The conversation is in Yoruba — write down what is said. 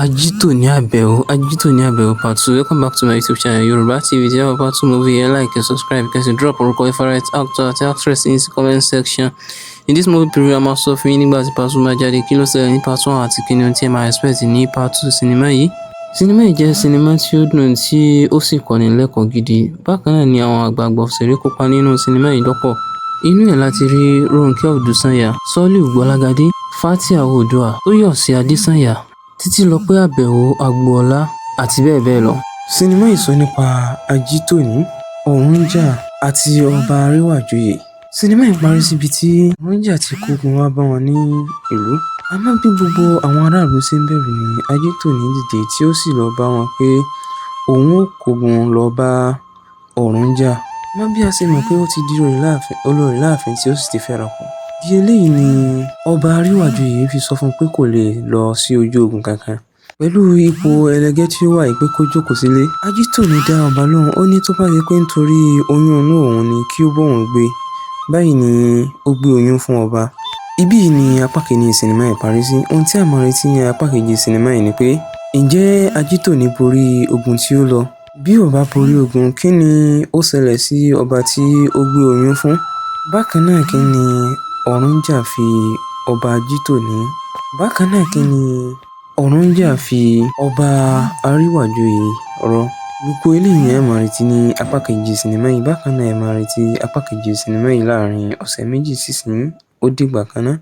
Ajito ní àbẹ̀wò part 2. Welcome back to my YouTube channel Yoruba TV. Tí a bá part 2 movie, like and subscribe. You can drop orúkọ favorite actor àti actress in the comment section. In this movie preview, a máa sọ fún yín nígbà tí part 2 máa jáde, kí ló ṣẹlẹ̀ ní part 1 àti kí ni ohun tí ẹ máa expect ní part 2 sinimá yìí. Sinimá yìí jẹ́ sinimá tí ó dùn tí ó sì kọ́ni lẹ́kọ̀ọ́ gidi. Bákan náà ni àwọn àgbààgbà òṣèré kópa nínú sinimá yìí lọ́pọ̀. Inú ẹ̀ láti rí Rónkẹ́ Odùsanyà, Soliu Gbọ́lágadé, Fathia Oòduà, Tóyọ̀sí Adésànyà, Títílọpẹ́ Àbẹ̀wò Agboola àti bẹ́ẹ̀ bẹ́ẹ̀ lọ. Sinimá yìí sọ nípa Ajítòní, Ọ̀rúnjà àti ọba Aríwàjoyè. Sinimá yìí parí síbi tí Ọ̀rúnjà ti kógun wá bá wọn ní ìlú. Àmọ́ bí gbogbo àwọn aráàlú ṣe ń bẹ̀rù ni Ajítòní dìde tí ó sì lọ bá wọn pé òun ó kógun lọ bá Ọ̀rúnjà. Àmọ́ bí a ṣe mọ̀ pé ó ti di olórí láàfin tí ó sì ti fẹ́ra kù. Di eléyìí ni ọba Aríwàjoyè fi sọ fún un pé kò lè lọ sí ojú ogun kankan. Pẹ̀lú ipò ẹlẹgẹ́ tí ó wà yìí pé kó jókòó sílé. Ajítòní dá ọba lóhùn, ó ní tó bá yẹ pé nítorí oyún inú òun ni kí ó bóun gbé. Báyìí ni ó gbé oyún fún ọba. Ibí yìí ni apá kìíní sinimá yìí parí sí. Ohun tí a máa retí ní apá kejì sinimá yìí ni pé ǹjẹ́ Ajítòní borí ogun tí ó lọ? Bí ò bá borí ogun, kí ni ó ṣẹlẹ̀ sí ọba tí ó gbé oyún fún? Bákan náà kí ni Ọ̀rúnjà fi ọba Ajítòní? Bákan náà kí ni Ọ̀rúnjà fi ọba Aríwàjoyè rọ̀? Gbogbo eléyìí ni ẹ máa retí ní apá kejì sinimá yìí. Bákan náà ẹ máa retí apá kejì sinimá yìí láàárín ọ̀sẹ̀ méjì sísìn. Ó dìgbà kan náà.